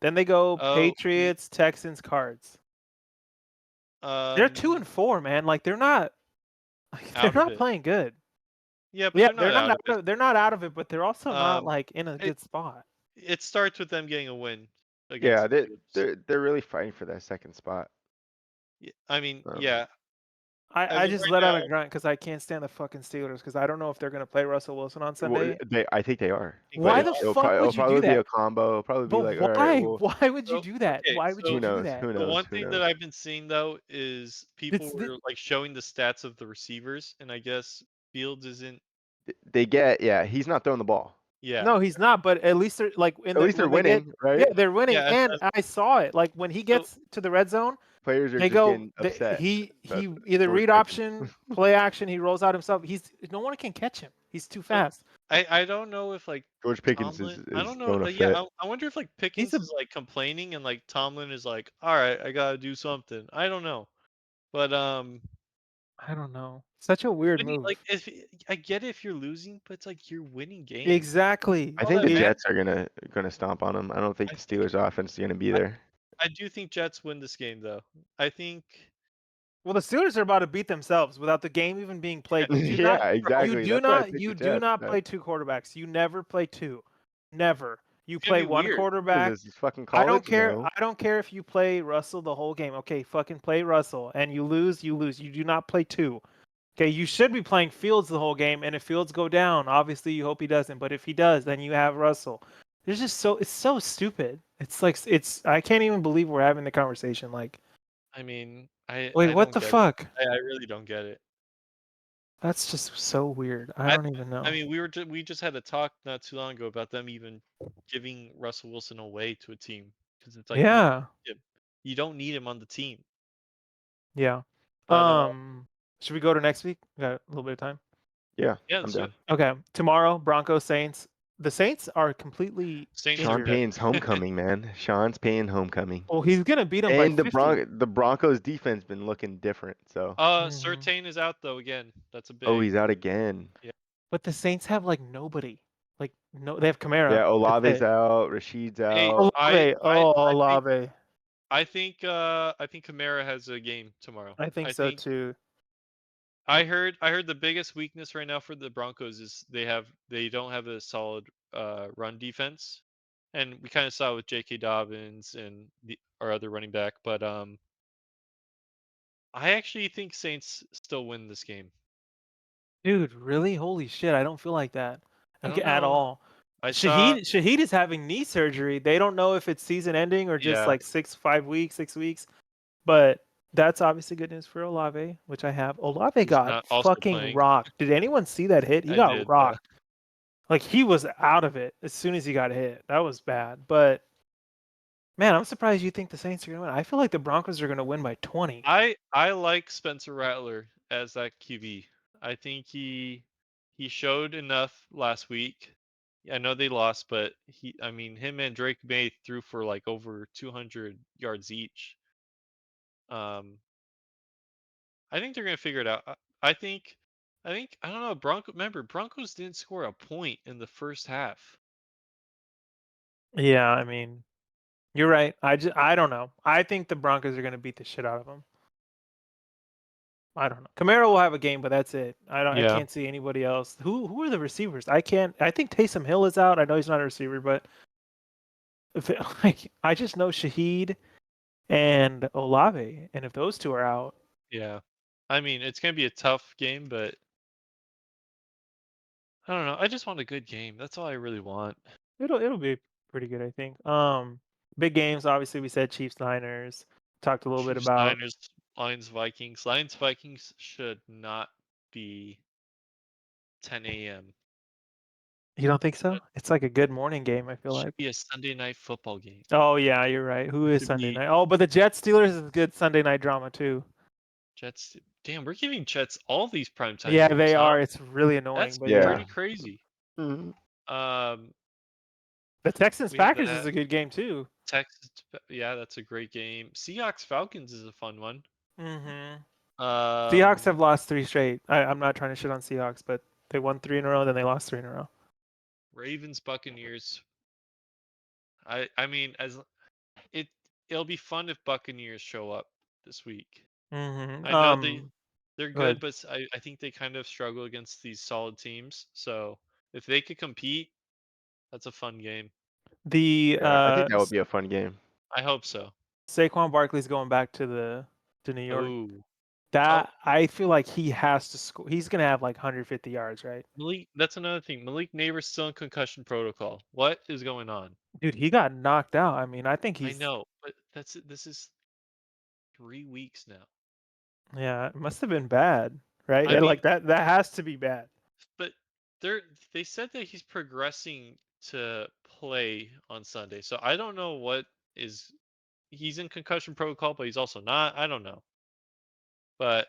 Then they go Oh, Patriots, Texans, Cards. They're 2-4, man. Like they're out of not it. playing good. Yeah, but Yeah, they're not out of it. they're not out of it, but they're also not Um, like in a it good spot. it starts with them getting a win against Yeah, the Steelers. they're really fighting for that second spot. I mean, Um, yeah. As I of just right let now, out a grunt because I can't stand the fucking Steelers because I don't know if they're gonna play Russell Wilson on Sunday. I think they are, I think but they Why the are. fuck it'll would you do probably be that? a combo. It'll probably be But like, all right, why? well, Why would you So do that? okay, Why would you so who do knows? that? Who the knows? one Who thing knows? that I've been seeing though is people It's were like showing the stats of the receivers, and I guess Fields isn't. They get, yeah, he's not throwing the ball. Yeah. No, he's not. But at least they're like in At the least they're when they get winning, yeah, right? they're winning. Yeah. And I saw it. Like when he So gets to the red zone, Players are they just go. getting upset about He either George read Pickens. option, play action. He rolls out himself. No one can catch him. He's too so fast. I don't know if like George Pickens Tomlin. I is don't know. throwing a Yeah, fit. I wonder if like He's Pickens a is like complaining and like Tomlin is like, all right, I gotta do something. I don't know, but I don't know. Such a weird like move. if I get it if you're losing, but it's like you're winning games. Exactly. I All think that the It, matters. Jets are gonna stomp on them. I don't think I the think Steelers offense is gonna be I, there. I do think Jets win this game though. I think Well, the Steelers are about to beat themselves without the game even being played. You do not Yeah, you exactly. do That's why I not picked the you do Jets, not man. play 2 quarterbacks. You never play 2. Never. You It's gonna play be 1 weird. What is quarterback. this? Is fucking I don't college? care. No. I don't care if you play Russell the whole game. Okay, fucking play Russell and you lose, you lose. You do not play 2. Okay, you should be playing Fields the whole game, and if Fields go down, obviously you hope he doesn't, but if he does, then you have Russell. It's so stupid. It's like I can't even believe we're having the conversation. Like, I mean, wait, I what don't the get it. fuck? I really don't get it. That's just so weird. I I don't even know. I mean, we just had a talk not too long ago about them even giving Russell Wilson away to a team because it's like Yeah. you don't need him on the team. Yeah. But Should we go to next week? We got a little bit of time. Yeah, yeah, I'm let's do it. down. Okay. Tomorrow, Broncos Saints. The Saints are completely Saints are Sean injured. good. Payne's homecoming, man. Sean's Payne homecoming. Well, he's gonna beat them by And 50. The Broncos defense been looking different. So, Mhm. Surtain is out though again. That's a oh, big he's out again. yeah. But the Saints have like nobody. Like no, they have Yeah, Kamara. That's Olave's it. out. Rashid's Hey, out. Olave. Oh, Olave. I think Kamara has a game tomorrow. I think so too. I heard the biggest weakness right now for the Broncos is they don't have a solid run defense. And we kind of saw it with J.K. Dobbins and our other running back, but I actually think Saints still win this game. Dude, really? Holy shit! I don't feel like that. I Okay, don't at know. all. I saw Shahid is having knee surgery. They don't know if it's season ending or just yeah, like 5 weeks, 6 weeks. But that's obviously good news for Olave, which I have. Olave who's got not also fucking playing. rocked. Did anyone see that hit? He I got did, yeah. rocked. Like he was out of it as soon as he got hit. That was bad. But man, I'm surprised you think the Saints are gonna win. I feel like the Broncos are gonna win by 20. I like Spencer Rattler as that QB. I think he showed enough last week. I know they lost, but I mean him and Drake May threw for like over 200 yards each. Um I think they're going to figure it out. I think I don't know, Broncos didn't score a point in the first half. Yeah, I mean, you're right. I don't know. I think the Broncos are gonna beat the shit out of them. I don't know. Camaro will have a game, but that's it. I Yeah. can't see anybody else. Who are the receivers? I can't. I think Taysom Hill is out. I know he's not a receiver, but if it, like I just know Shahid and Olave, and if those two are out, Yeah. I mean, it's going to be a tough game, but I don't know. I just want a good game. That's all I really want. it'll be pretty good, I think. Big games. Obviously, we said Chiefs Niners. Talked a little bit Chiefs, about. Niners, Lions, Vikings. Lions, Vikings should not be 10 a.m. You don't think so? It It's like a good morning game. I feel should like. be a Sunday night football game. Oh yeah, you're right. Who It is should Sunday be night? Oh, but the Jets Steelers is good Sunday night drama too. Jets. Damn, we're giving Jets all these primetime Yeah, games, they huh? are. It's really annoying, That's but Yeah. yeah. pretty crazy. Mhm. Um, The Texans we have Packers is that. a good game too. Texas, yeah, that's a great game. Seahawks Falcons is a fun one. Mm-hmm. Seahawks Um, have lost 3 straight. I'm not trying to shit on Seahawks, but they won 3 in a row, then they lost 3 in a row. Ravens Buccaneers. I mean, as it it'll be fun if Buccaneers show up this week. Mm-hmm. I know they're Go ahead. good, but I think they kind of struggle against these solid teams. So if they could compete, that's a fun game. The Yeah, I think that would be a fun game. I hope so. Saquon Barkley's going back to New York. Oh, oh, That I feel like he has to score. He's gonna have like 150 yards, right? Malik. That's another thing. Malik Neighbors still in concussion protocol. What is going on? Dude, he got knocked out. I mean, I think I he's know, but this is 3 weeks now. yeah, it must have been bad, right? I Yeah, mean, like that has to be bad. but they said that he's progressing to play on Sunday. So I don't know what is he's in concussion protocol, but he's also not. I don't know. But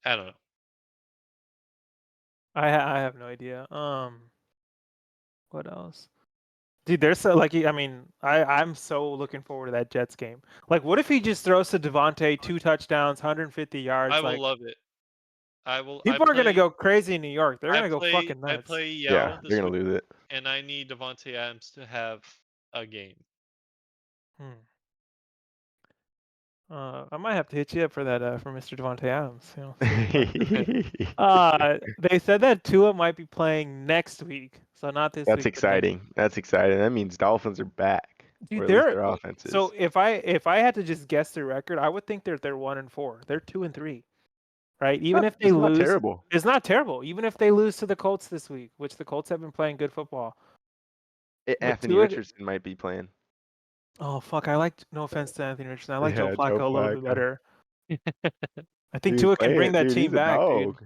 I don't know. I have no idea. What else? Dude, there's so like I mean, I'm so looking forward to that Jets game. Like, what if he just throws to Devontae 2 touchdowns, 150 I yards? will Like, love it. people are gonna go crazy in New York. They're gonna go fucking I nuts. play Yeah, Yell they're this gonna week lose it. and I need Devontae Adams to have a game. Hmm. I might have to hit you up for that for Mr. Devontae Adams. You know, see what they said that Tua might be playing next week, so not this That's week, but next. exciting. That's exciting. That means Dolphins are back, or Dude, at least they're their offense so is. if I had to just guess their record, I would think they're 1-4. They're 2-3, right? Even if they It's not lose, terrible. it's not terrible. Even if they lose to the Colts this week, which the Colts have been playing good football, but Anthony Tua. Richardson might be playing. Oh fuck! I like. No offense to Anthony Richardson, I like Joe Yeah, Joe Flacco a little bit Flacco. better. I think Dude, Tua can bring playing. that Dude, team he's a back, dude. dog.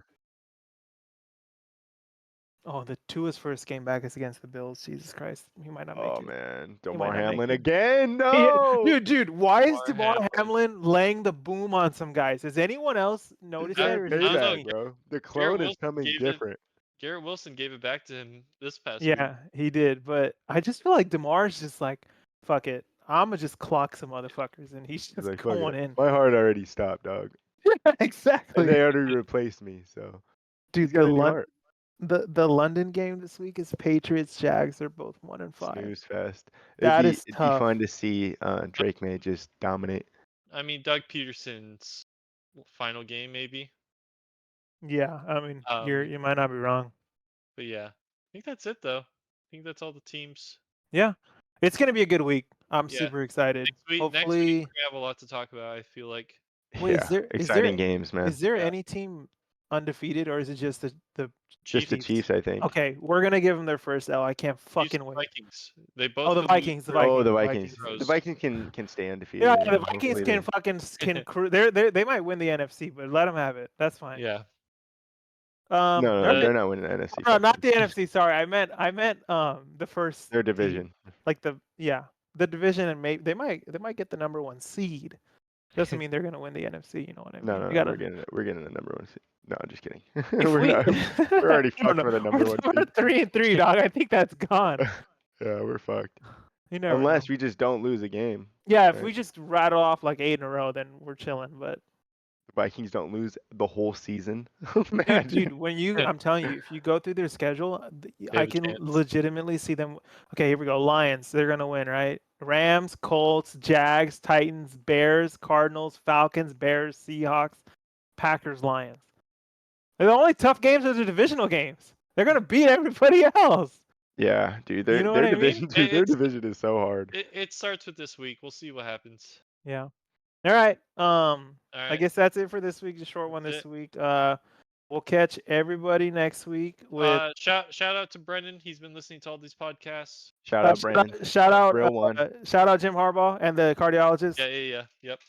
Oh, the Tua's first game back is against the Bills. Jesus Christ, he might not make Oh it. man, He might Damar not make Hamlin it. again. Yeah, No. dude, why is Damar DeMar Hamlin. Hamlin laying the boom on some guys? Has anyone else He's noticed that, getting or is it I don't just know. payback, me? bro. The Garrett clone is Wilson coming gave it. different. Garrett Wilson gave it back to him this past week. Yeah, he did, but I just feel like DeMar's just like, fuck it, I'ma just clock some motherfuckers, and he's He's just like, fuck going it. in. My heart already stopped, dog. Yeah, And exactly, they already replaced me, so he's dude. got a new heart. The London game this week is Patriots Jags. They're both 1-5. Snooze fest. That is It'd be tough. fun to see Drake May just dominate. I mean, Doug Peterson's final game, maybe. Yeah, I mean, you might not be wrong. But yeah, I think that's it though. I think that's all the teams. Yeah, it's gonna be a good week. I'm Yeah. super excited. Next week Hopefully, we have a lot to talk about. I feel like wait, Yeah, exciting games, man. is there Yeah. any team undefeated, or is it just the Just the Chiefs? Chiefs, I think. Okay, we're gonna give them their first L. I can't Chiefs fucking and wait. Vikings. They Oh, both the could lose Vikings, the their Oh, Vikings, the the Vikings. Vikings. The throws. Vikings can stay undefeated. Yeah, You the know, Vikings hopefully can they. fucking they might win the NFC, but let them have it. That's fine. Yeah. No, All no, right. they're not winning the NFC. No, Fuck not them. the NFC. Sorry, I meant the first Their team, division. like the division, and maybe they might get the number one seed. Doesn't mean they're gonna win the NFC. You know what I No, mean? no, You no. gotta. We're getting the number one seed. No, I'm just kidding. If We're we, not. We're already no, fucked no, for the we're, number one we're seed. 3-3, dog. I think that's gone. Yeah, we're fucked. You never know. Unless we just don't lose a game. Yeah, if Right? we just rattle off like 8 in a row, then we're chilling. But The Vikings don't lose the whole season. dude, Imagine. I'm telling you, if you go through their schedule, They I have a can chance. legitimately see them. Okay, here we go. Lions, they're gonna win, right? Rams, Colts, Jags, Titans, Bears, Cardinals, Falcons, Bears, Seahawks, Packers, Lions. The only tough games are the divisional games. They're gonna beat everybody else. Yeah, dude. You know what Their I mean? division, dude. Their division is so hard. It starts with this week. We'll see what happens. Yeah. All right. All I right. guess that's it for this week. The short one That's this it. week. We'll catch everybody next week with Shout out to Brendan. He's been listening to all these podcasts. Shout out Brandon. Real one. shout out Jim Harbaugh and the cardiologist. Yeah. Yep.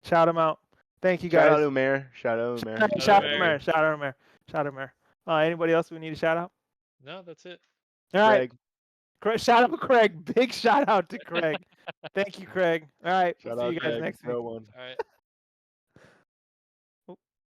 Shout him out. Thank you Shout out guys. Umair. Shout out Umair. Shout out Shout out Umair. Umair. Shout out Umair. Shout out Umair. Anybody else we need to shout out? No, that's it. All right. Greg. Shout out Craig. Big shout out to Craig. Thank you, Craig. All right. Shout We'll see out you guys Greg. next week. Real one. All right.